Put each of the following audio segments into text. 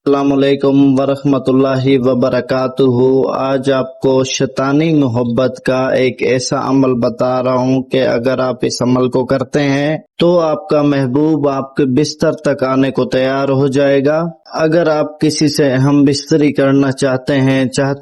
السلام علیکم ورحمۃ اللہ وبرکاتہ۔ آج آپ کو شیطانی محبت کا ایک ایسا عمل بتا رہا ہوں کہ اگر آپ اس عمل کو کرتے ہیں تو آپ کا محبوب آپ کے بستر تک آنے کو تیار ہو جائے گا۔ اگر آپ کسی سے ہم بستری کرنا چاہتے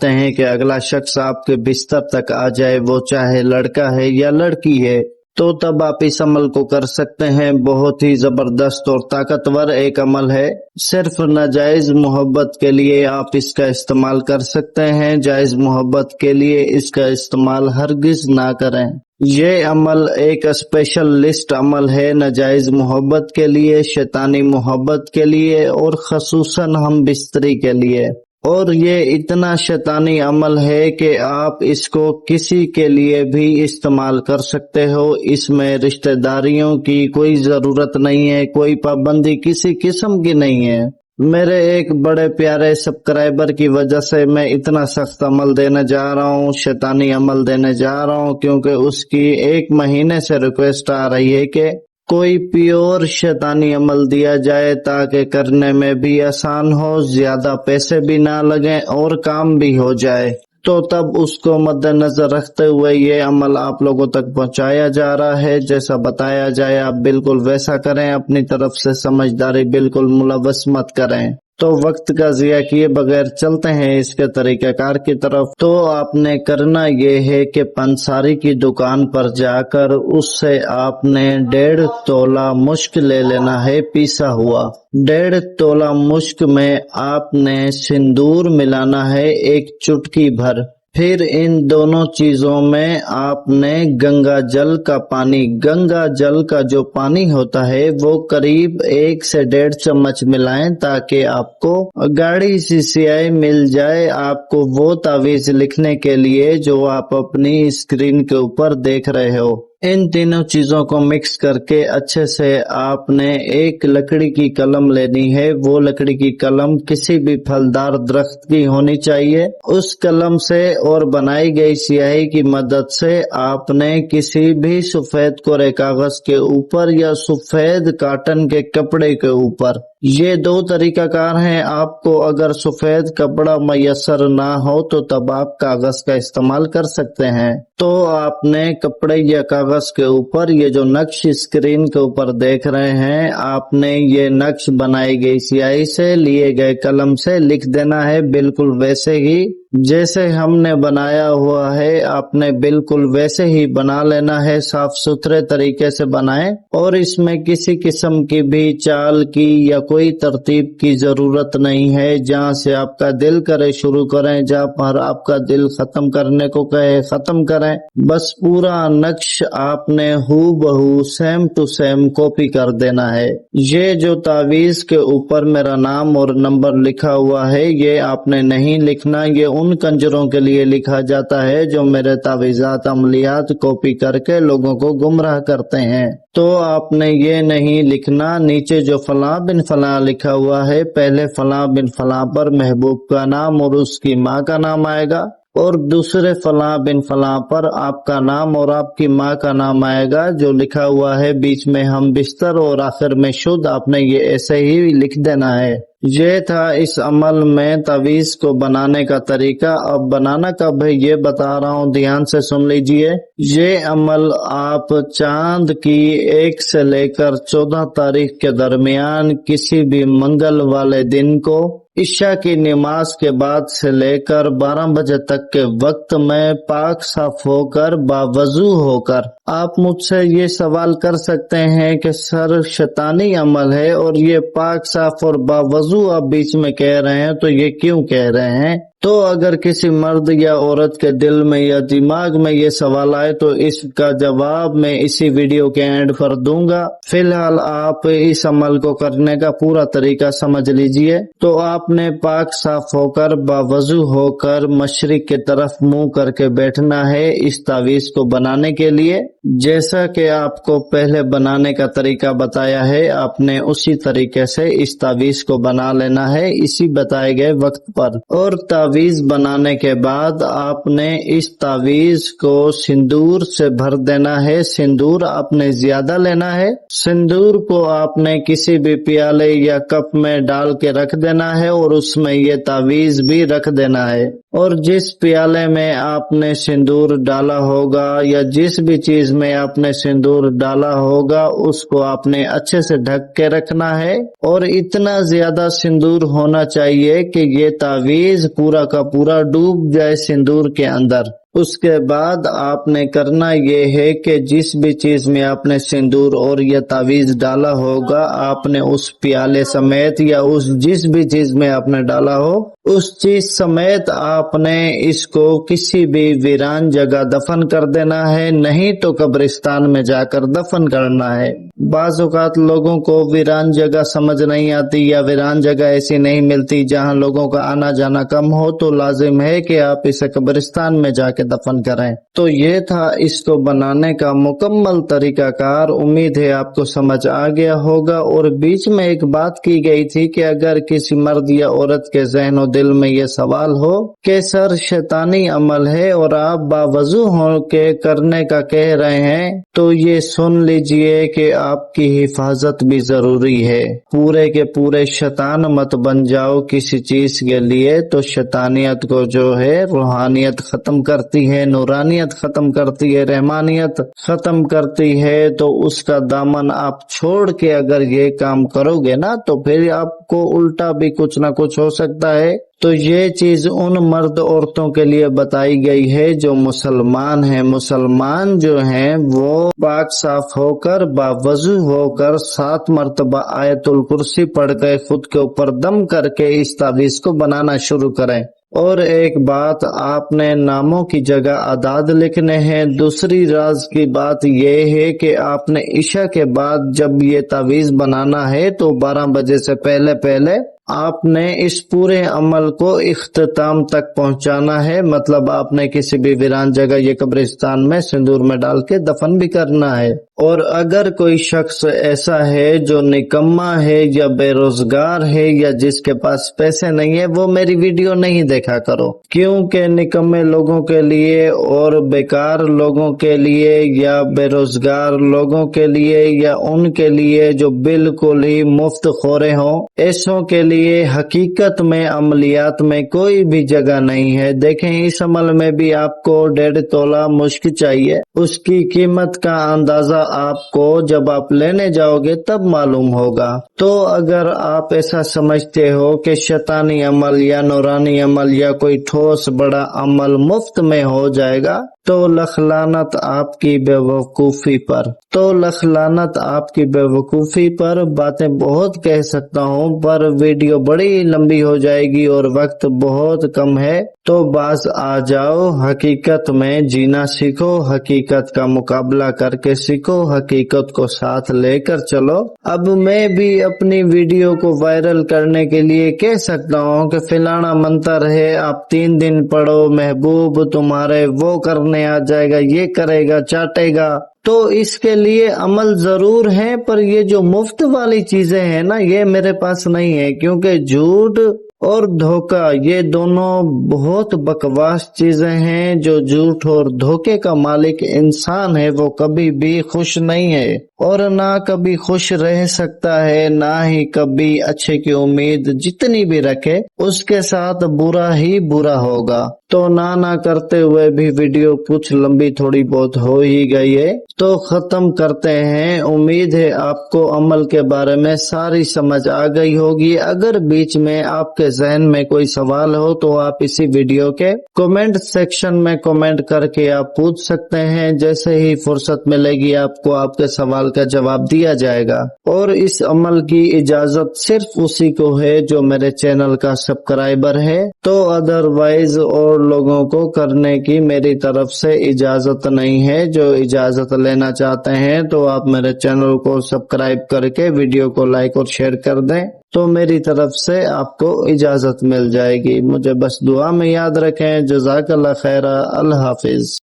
ہیں کہ اگلا شخص آپ کے بستر تک آ جائے، وہ چاہے لڑکا ہے یا لڑکی ہے، تو تب آپ اس عمل کو کر سکتے ہیں۔ بہت ہی زبردست اور طاقتور ایک عمل ہے۔ صرف ناجائز محبت کے لیے آپ اس کا استعمال کر سکتے ہیں، جائز محبت کے لیے اس کا استعمال ہرگز نہ کریں۔ یہ عمل ایک اسپیشل لسٹ عمل ہے ناجائز محبت کے لیے، شیطانی محبت کے لیے اور خصوصاً ہم بستری کے لیے۔ اور یہ اتنا شیطانی عمل ہے کہ آپ اس کو کسی کے لیے بھی استعمال کر سکتے ہو۔ اس میں رشتہ داریوں کی کوئی ضرورت نہیں ہے، کوئی پابندی کسی قسم کی نہیں ہے۔ میرے ایک بڑے پیارے سبسکرائبر کی وجہ سے میں اتنا سخت عمل دینے جا رہا ہوں، شیطانی عمل دینے جا رہا ہوں، کیونکہ اس کی 1 مہینے سے ریکویسٹ آ رہی ہے کہ کوئی پیور شیطانی عمل دیا جائے تاکہ کرنے میں بھی آسان ہو، زیادہ پیسے بھی نہ لگیں اور کام بھی ہو جائے۔ تو تب اس کو مد نظر رکھتے ہوئے یہ عمل آپ لوگوں تک پہنچایا جا رہا ہے۔ جیسا بتایا جائے آپ بالکل ویسا کریں، اپنی طرف سے سمجھداری بالکل ملوث مت کریں۔ تو وقت کا ضیاع کیے بغیر چلتے ہیں اس کے طریقہ کار کی طرف۔ تو آپ نے کرنا یہ ہے کہ پنساری کی دکان پر جا کر اس سے آپ نے 1.5 تولہ مشک لے لینا ہے، پیسا ہوا۔ 1.5 تولہ مشک میں آپ نے سندور ملانا ہے 1 چٹکی بھر۔ پھر ان دونوں چیزوں میں آپ نے گنگا جل کا جو پانی ہوتا ہے وہ قریب 1 سے 1.5 چمچ ملائیں تاکہ آپ کو گاڑی سی سیاہی مل جائے آپ کو وہ تعویذ لکھنے کے لیے جو آپ اپنی اسکرین کے اوپر دیکھ رہے ہو۔ ان تینوں چیزوں کو مکس کر کے اچھے سے آپ نے ایک لکڑی کی قلم لینی ہے۔ وہ لکڑی کی قلم کسی بھی پھلدار درخت کی ہونی چاہیے۔ اس قلم سے اور بنائی گئی سیاہی کی مدد سے آپ نے کسی بھی سفید کورے کاغذ کے اوپر یا سفید کاٹن کے کپڑے کے اوپر، یہ 2 طریقہ کار ہیں۔ آپ کو اگر سفید کپڑا میسر نہ ہو تو تب آپ کاغذ کا استعمال کر سکتے ہیں۔ تو آپ نے کپڑے یا کاغذ کے اوپر یہ جو نقش اسکرین کے اوپر دیکھ رہے ہیں، آپ نے یہ نقش بنائی گئی سیاہی سے لیے گئے قلم سے لکھ دینا ہے، بالکل ویسے ہی جیسے ہم نے بنایا ہوا ہے آپ نے بالکل ویسے ہی بنا لینا ہے۔ صاف ستھرے طریقے سے بنائیں اور اس میں کسی قسم کی بھی چال کی یا کوئی ترتیب کی ضرورت نہیں ہے۔ جہاں سے آپ کا دل کرے شروع کریں، جہاں پر آپ کا دل ختم کرنے کو کہے ختم کریں۔ بس پورا نقش آپ نے ہو بہو سیم ٹو سیم کاپی کر دینا ہے۔ یہ جو تعویذ کے اوپر میرا نام اور نمبر لکھا ہوا ہے یہ آپ نے نہیں لکھنا، یہ ان کنجروں کے لیے لکھا جاتا ہے جو میرے تعویذات عملیات کاپی کر کے لوگوں کو گمراہ کرتے ہیں۔ تو آپ نے یہ نہیں لکھنا، نیچے جو فلاں بن فلاں لکھا ہوا ہے پہلے فلاں بن فلاں پر محبوب کا نام اور اس کی ماں کا نام آئے گا، اور دوسرے فلاں بن فلاں پر آپ کا نام اور آپ کی ماں کا نام آئے گا جو لکھا ہوا ہے، بیچ میں ہم بستر اور آخر میں شدھ۔ آپ نے یہ ایسے ہی لکھ دینا ہے۔ یہ تھا اس عمل میں تعویذ کو بنانے کا طریقہ۔ اب بنانا کب ہے یہ بتا رہا ہوں، دھیان سے سن لیجئے۔ یہ عمل آپ چاند کی 1 سے لے کر 14 تاریخ کے درمیان کسی بھی منگل والے دن کو عشاء کی نماز کے بعد سے لے کر 12 بجے تک کے وقت میں پاک صاف ہو کر باوضو ہو کر آپ مجھ سے یہ سوال کر سکتے ہیں کہ سر شیطانی عمل ہے اور یہ پاک صاف اور باوضو آپ بیچ میں کہہ رہے ہیں، تو یہ کیوں کہہ رہے ہیں؟ تو اگر کسی مرد یا عورت کے دل میں یا دماغ میں یہ سوال آئے تو اس کا جواب میں اسی ویڈیو کے اینڈ پر دوں گا۔ فی الحال آپ اس عمل کو کرنے کا پورا طریقہ سمجھ لیجئے۔ تو آپ نے پاک صاف ہو کر باوضو ہو کر مشرق کی طرف منہ کر کے بیٹھنا ہے اس تعویذ کو بنانے کے لیے۔ جیسا کہ آپ کو پہلے بنانے کا طریقہ بتایا ہے آپ نے اسی طریقے سے اس تعویذ کو بنا لینا ہے اسی بتائے گئے وقت پر، اور تعویذ तावीज बनाने के बाद आपने इस तावीज को सिंदूर से भर देना है। सिंदूर आपने ज्यादा लेना है। सिंदूर को आपने किसी भी प्याले या कप में डाल के रख देना है और उसमें ये तावीज भी रख देना है। और जिस प्याले में आपने सिंदूर डाला होगा या जिस भी चीज में आपने सिंदूर डाला होगा उसको आपने अच्छे से ढक के रखना है। और इतना ज्यादा सिंदूर होना चाहिए कि ये तावीज पूरा का पूरा डूब जाए सिंदूर के अंदर। उसके बाद आपने करना ये है कि जिस भी चीज में आपने सिंदूर और ये तावीज डाला होगा आपने उस प्याले समेत या उस जिस भी चीज में आपने डाला हो उस चीज समेत आपने इसको किसी भी वीरान जगह दफन कर देना है, नहीं तो कब्रिस्तान में जाकर दफन करना है। बाज़ औक़ात लोगों को वीरान जगह समझ नहीं आती या वीरान जगह ऐसी नहीं मिलती जहां लोगों का आना जाना कम हो, तो लाजिम है कि आप इसे कब्रिस्तान में जाके दफन करें। तो ये था इसको बनाने का मुकम्मल तरीकाकार। उम्मीद है आपको समझ आ गया होगा। और बीच में एक बात की गई थी कि अगर किसी मर्द या औरत के ज़हन और दिल में ये सवाल हो कि सर शैतानी अमल है और आप बावजू हो के करने का कह रहे हैं, तो ये सुन लीजिए कि आपकी हिफाजत भी जरूरी है। पूरे के पूरे शैतान मत बन जाओ किसी चीज के लिए, तो शैतानियत को जो है रूहानियत खत्म करती है, नूरानियत खत्म करती है, रहमानियत खत्म करती है। तो उसका दामन आप छोड़ के अगर ये काम करोगे ना तो फिर आपको उल्टा भी कुछ ना कुछ हो सकता है। तो ये चीज उन मर्द औरतों के लिए बताई गई है जो मुसलमान हैं। मुसलमान जो हैं वो पाक साफ होकर बावजू होकर 7 मरतबा आयतुल कुर्सी पढ़ के खुद के ऊपर दम करके इस तावीज को बनाना शुरू करें। और एक बात, आपने नामों की जगह अदाद लिखने हैं। दूसरी राज की बात यह है कि आपने इशा के बाद जब ये तावीज बनाना है तो 12 बजे से पहले पहले आपने इस पूरे अमल को इख्तिताम तक पहुंचाना है। मतलब आपने किसी भी वीरान जगह ये कब्रिस्तान में सिंदूर में डाल के दफन भी करना है। और अगर कोई शख्स ऐसा है जो निकम्मा है या बेरोजगार है या जिसके पास पैसे नहीं है, वो मेरी वीडियो नहीं देखा करो, क्योंकि निकम्मे लोगों के लिए और बेकार लोगों के लिए या बेरोजगार लोगों के लिए या उनके लिए जो बिल्कुल ही मुफ्त खोरे हों, ऐसों के लिए हकीकत में अमलियात में कोई भी जगह नहीं है। देखें, इस अमल में भी आपको 1.5 तोला मुश्क चाहिए। उसकी कीमत का अंदाजा आपको जब आप लेने जाओगे तब मालूम होगा। तो अगर आप ऐसा समझते हो कि शैतानी अमल या नूरानी अमल या कोई ठोस बड़ा अमल मुफ्त में हो जाएगा, तो लख लानत आपकी बेवकूफी पर। तो लख लानत आपकी बेवकूफी पर। बातें बहुत कह सकता हूँ पर वीडियो बड़ी लंबी हो जाएगी और वक्त बहुत कम है। तो बास आ जाओ, हकीकत में जीना सीखो, हकीकत का मुकाबला करके सीखो, हकीकत को साथ लेकर चलो। अब मैं भी अपनी वीडियो को वायरल करने के लिए कह सकता हूँ कि फिलाना मंत्र है, आप 3 दिन पढ़ो, महबूब तुम्हारे वो करने आ जाएगा, ये करेगा, चाटेगा। तो इसके लिए अमल जरूर है, पर ये जो मुफ्त वाली चीजें हैं ना, ये मेरे पास नहीं है, क्योंकि झूठ और धोखा ये दोनों बहुत बकवास चीजें हैं। जो झूठ और धोखे का मालिक इंसान है वो कभी भी खुश नहीं है और ना कभी खुश रह सकता है, ना ही कभी अच्छे की उम्मीद जितनी भी रखे उसके साथ बुरा ही बुरा होगा। तो ना करते हुए भी वीडियो कुछ लंबी थोड़ी बहुत हो ही गई है, तो खत्म करते हैं। उम्मीद है आपको अमल के बारे में सारी समझ आ गई होगी। अगर बीच में आपके ज़हन में कोई सवाल हो तो आप इसी वीडियो के कमेंट सेक्शन में कमेंट करके आप पूछ सकते हैं। जैसे ही फुर्सत मिलेगी आपको आपके सवाल का जवाब दिया जाएगा। और इस अमल की इजाजत सिर्फ उसी को है जो मेरे चैनल का सब्सक्राइबर है। तो अदरवाइज और लोगों को करने की मेरी तरफ से इजाजत नहीं है। जो इजाजत लेना चाहते हैं तो आप मेरे चैनल को सब्सक्राइब करके वीडियो को लाइक और शेयर कर दें, तो मेरी तरफ से आपको इजाजत मिल जाएगी। मुझे बस दुआ में याद रखें। जज़ाकल्लाह खैरा। अल्लाह हाफिज।